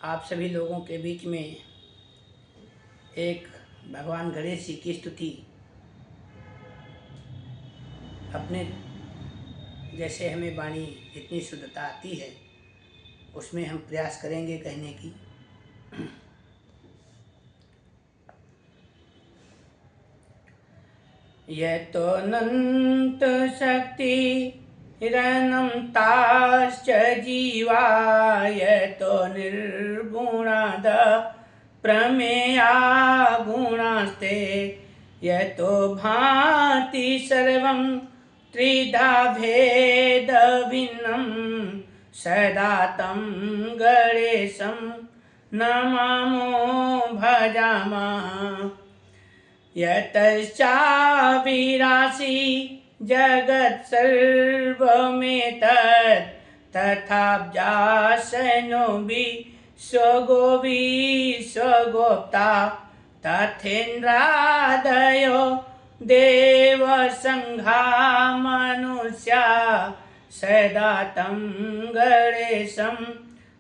आप सभी लोगों के बीच में एक भगवान गणेश जी की स्तुति अपने जैसे हमें वाणी जितनी शुद्धता आती है उसमें हम प्रयास करेंगे कहने की। यतो अनंत शक्ति रनंताश्च जीवा यतो निर्गुणाद प्रमेया गुणास्ते यतो भाति सर्वं त्रिधा भेद भिन्नं सदा तं गणेशं नमामो भजामः। यतश्चाविरासि जगत् सर्वमेतत् तथाब्जासनो विश्वगो विश्वगोप्ता तथेन्द्रादयो देवसंघा मनुष्या सदा तं गणेशं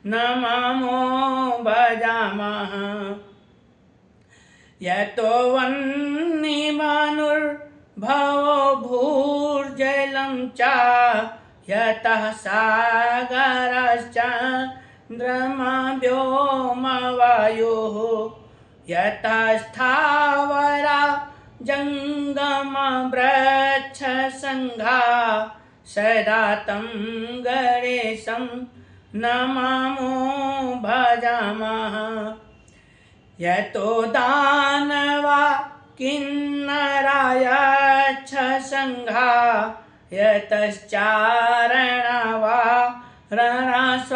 नमामो भजामः। यतो वह्निमानुर्भवो भूर्जलं च यतः सागरश्चन्द्रमा व्योमवायुः यतः स्थावरा जङ्गमा वृक्षसंघा सदा तं गणेशं नमामो भजामः। यतो दानवा किन्नरा यक्षसंघा यतश्चारणवा रणास्वापदाश्च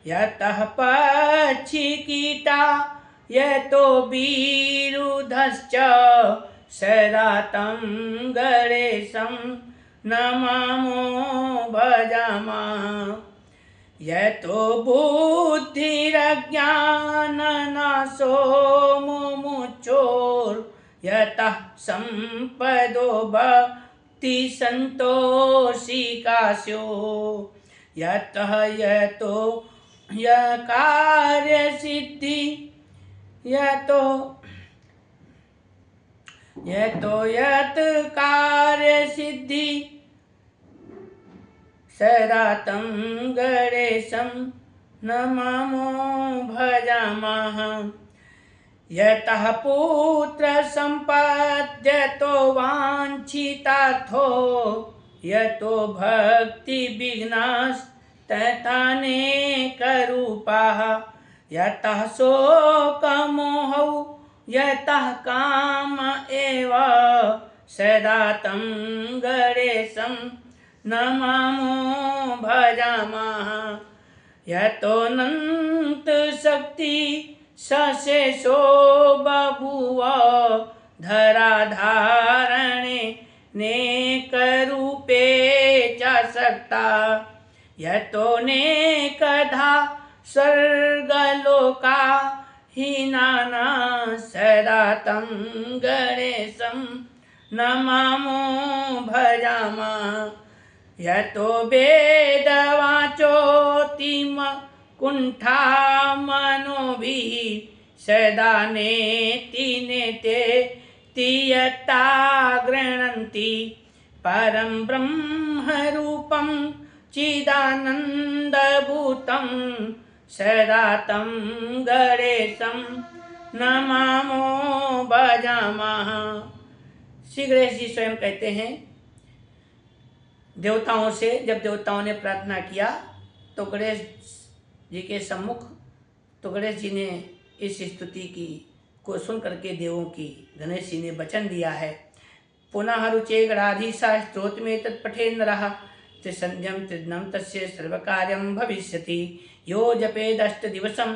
यतः पक्षिकीटा यतो विरुधश्च सदा तं गणेशं नमामो भजामः। यतो बुद्धिरज्ञाननाशो मुमुक्षोर्यतः सम्पदो भक्तिसन्तोषिकास्यो यतः यतो यकार्यसिद्धि यतो यत् कार्यसिद्धि सदा तं गणेशं नमामो भजामः। यतः पुत्रसम्पद्यतो वाञ्छितार्थो यतो भक्तिविघ्नास्तथानेकरूपाः यतः शोकमोहौ यतः काम एव सदा तं गणेशं नमामो भजामः। यतोऽनन्त शक्ति सशेषो बभूव धराधारणे नेकरूपे च सक्ता यतोऽनेकधा स्वर्गलोका हीनाना सदा तं गणेशं नमामो भजामः। यतो वेदवाचोतिम कुण्ठा मनोभिः सदा नेति नेते यत्ता गृह्णन्ति परं ब्रह्मरूपं चिदानन्दभूतं सदा तं गणेशं नमामो भजामः। श्री गणेश जी स्वयं कहते हैं देवताओं से, जब देवताओं ने प्रार्थना किया तो गणेश जी के सम्मुख तो गणेश जी ने इस स्तुति की को सुन करके देवों की गणेश जी ने वचन दिया है। पुनः रुचे गणाधीशा स्तोत्र में तत्पठे नरः त्रिसंध्यं त्रिदिनं तस्य सर्वकार्यं भविष्यति यो जपेदष्ट दिवसं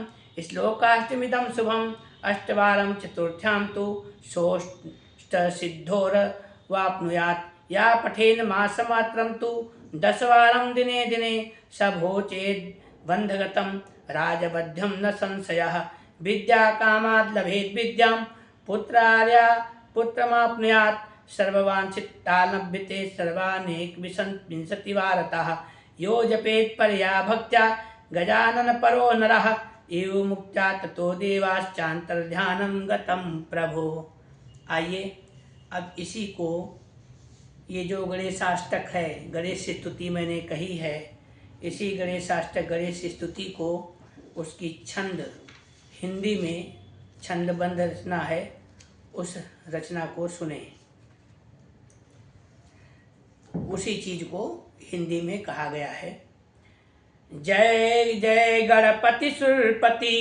श्लोकाष्टमिदं शुभम् अष्टवारं चतुर्थ्यां तु षोडशसिद्धोर्वाप्नुयात् या पठेन मासमात्रं तु 10 वारं दिने दिने सभोचेद् बन्धगतं राजबध्यं न संशयः विद्या कामाद् लभेद् विद्यां पुत्रार्या पुत्रमाप्नुयात् सर्ववांछितालभ्यते सर्वानेक विंशतिवारतः यो जपेत् परया भक्त्या गजानन परो नरः एवं मुक्त्या ततो देवाश्चान्तर्ध्यानं गतं प्रभो। आइए अब इसी को, ये जो गणेशाष्टक है, गणेश स्तुति मैंने कही है, इसी गणेशाष्टक गणेश स्तुति को उसकी छंद हिंदी में छंदबद्ध रचना है, उस रचना को सुने। उसी चीज को हिंदी में कहा गया है। जय जय गणपति सुरपति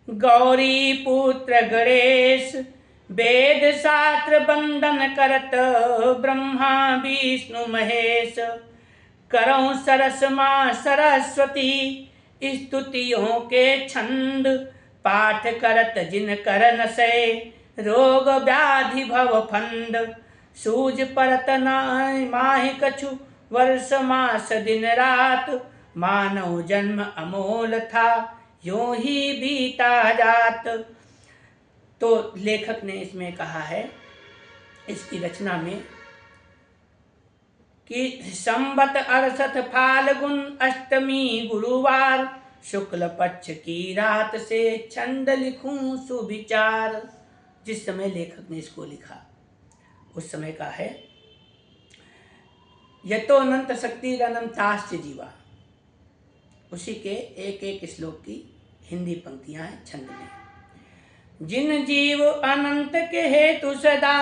गौरी पुत्र गणेश, वेद शास्त्र बंदन करत ब्रह्मा विष्णु महेश। करऊं सरस माँ सरस्वती स्तुतियों के छंद, पाठ करत जिन करन से रोग व्याधि भव फंद। सूझ परत नाय माहि कछु वर्ष मास दिन रात, मानव जन्म अमोल था यूं ही बीता जात। तो लेखक ने इसमें कहा है, इसकी रचना में, कि संवत 68 फाल्गुन अष्टमी गुरुवार, शुक्ल पक्ष की रात से छंद लिखूं सुविचार। जिस समय लेखक ने इसको लिखा उस समय का है। यतो अनंत शक्ति अनंताश्च जीवा, उसी के एक एक श्लोक की हिंदी पंक्तियां हैं छंद में। जिन जीव अनंत के हेतु सदा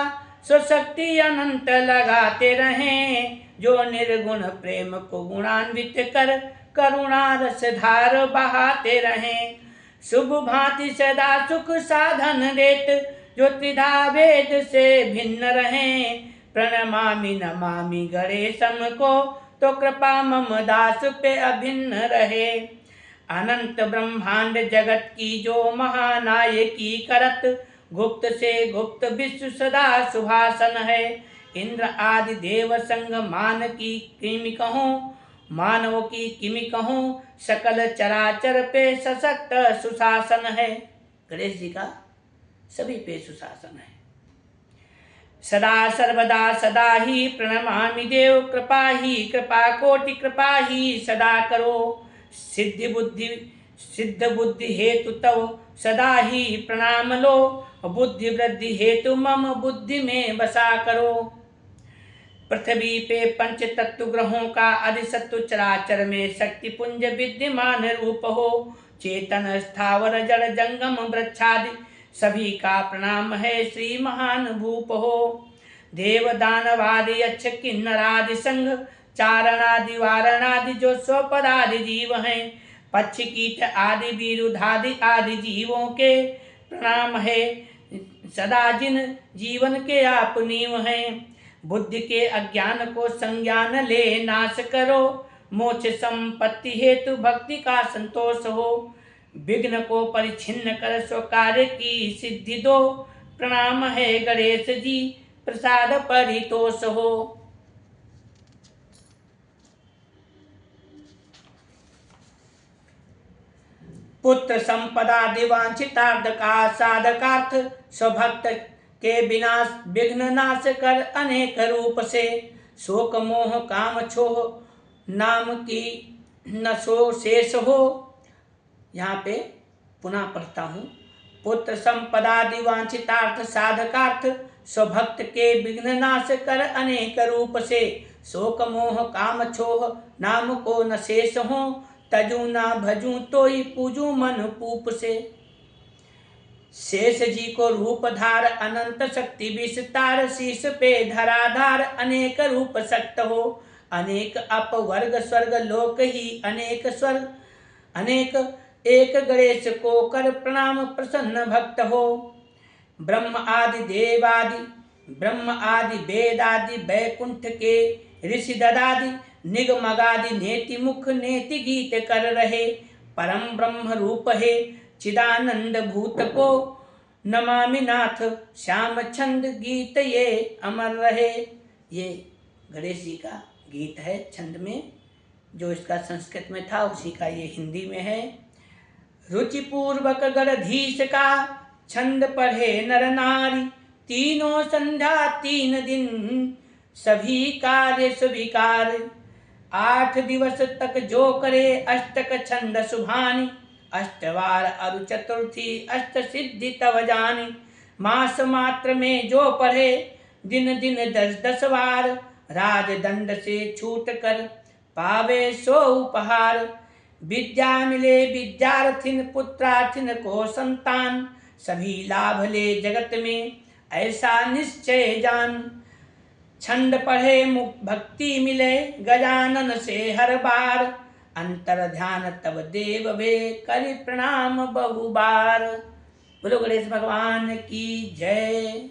स्वशक्ति अनंत लगाते रहें, जो निर्गुण प्रेम को गुणान्वित कर करुणा रस धार बहाते रहें। शुभ भांति सदा सुख साधन देत, जो त्रिधा वेद से भिन्न रहें। प्रणमामि नमामि गणेशम को, तो कृपा मम दास पे अभिन्न रहे। अनंत ब्रह्मांड जगत की जो महानायकी करत, गुप्त से गुप्त विश्व सदा सुभासन है। इंद्र आदि देव संग मान की किमि कहूँ, मानव की किमि कहूँ, सकल चराचर पे सशक्त सुशासन है। गणेश जी का सभी पे सुशासन है। सदा सर्वदा सदा ही प्रणमामि देव, कृपा ही कृपा कोटि कृपा ही सदा करो। सिद्ध बुद्धि हेतु तव सदा ही प्रणाम लो, बुद्धि वृद्धि हेतु मम बुद्धि में बसा करो। पृथ्वी पे पंच तत्व ग्रहों का अधिसत्व, चराचर में शक्ति पुंज विद्यमान रूप हो। चेतन स्थावर जड़ जंगम वृक्षादि, सभी का प्रणाम है श्री महान भूप हो। देव दानवादि यक्ष किन्नरादि संग, चारणादि वारणादि जो स्वपदादि जीव हैं। पक्षी कीट आदि विरुधादि आदि जीवों के प्रणाम है सदा, जिन जीवन के आप नीव हैं। बुद्धि के अज्ञान को संज्ञान ले नाश करो, मोक्ष संपत्ति हेतु भक्ति का संतोष हो। विघ्न को परिच्छिन्न कर स्व कार्य की सिद्धि दो, प्रणाम है गणेश जी प्रसाद परितोष हो। पुत्र संपदा दिवांछितार्थ का साधकार्थ, स्वभक्त के विनाश विघ्न नाश कर अनेक रूप से। शोक मोह काम छोह नाम की न सो शेष हो। यहाँ पे पुनः पढ़ता हूँ। पुत्र संपदा दिवांछितार्थ साधकार्थ, स्वभक्त के विघ्न नाश कर अनेक रूप से। शोक मोह काम छोह नाम को न शेष हो, तजू ना भजू तो ही पूजू मन पूप से। शेष जी को रूप धार अनंत शक्ति विस्तार, शीश पे धराधार अनेक रूप शक्त हो। अनेक अपवर्ग स्वर्ग लोक ही अनेक स्वर्ग, अनेक एक गणेश को कर प्रणाम प्रसन्न भक्त हो। ब्रह्म आदि देवादि, ब्रह्म आदि वेदादि बैकुंठ के ऋषि ददादि, निगमगादि नेति मुख नेति गीत कर रहे। परम ब्रह्म रूप है चिदानंद भूत को, नमामि नाथ श्याम छंद गीत ये अमर रहे। ये गणेश जी का गीत है छंद में, जो इसका संस्कृत में था उसी का ये हिंदी में है। रुचिपूर्वक गणधीश का छंद पढ़े नर नारी, तीनों संध्या तीन दिन सभी कार्य स्वीकार। 8 दिवस तक जो करे अष्टक छंद सुभानि, अष्टवार अरु चतुर्थी अष्ट सिद्धि तव जानी। मास मात्र में जो पढ़े दिन दिन 10-10 बार, राजदंड से छूट कर पावे सो उपहार। विद्या मिले विद्यार्थिन पुत्रार्थिन को संतान, सभी लाभ ले जगत में ऐसा निश्चय जान। छंद पढ़े मुक्त भक्ति मिले गजानन से हर बार, अंतर ध्यान तब देव वे करि प्रणाम बहु बार। बोलो गणेश भगवान की जय।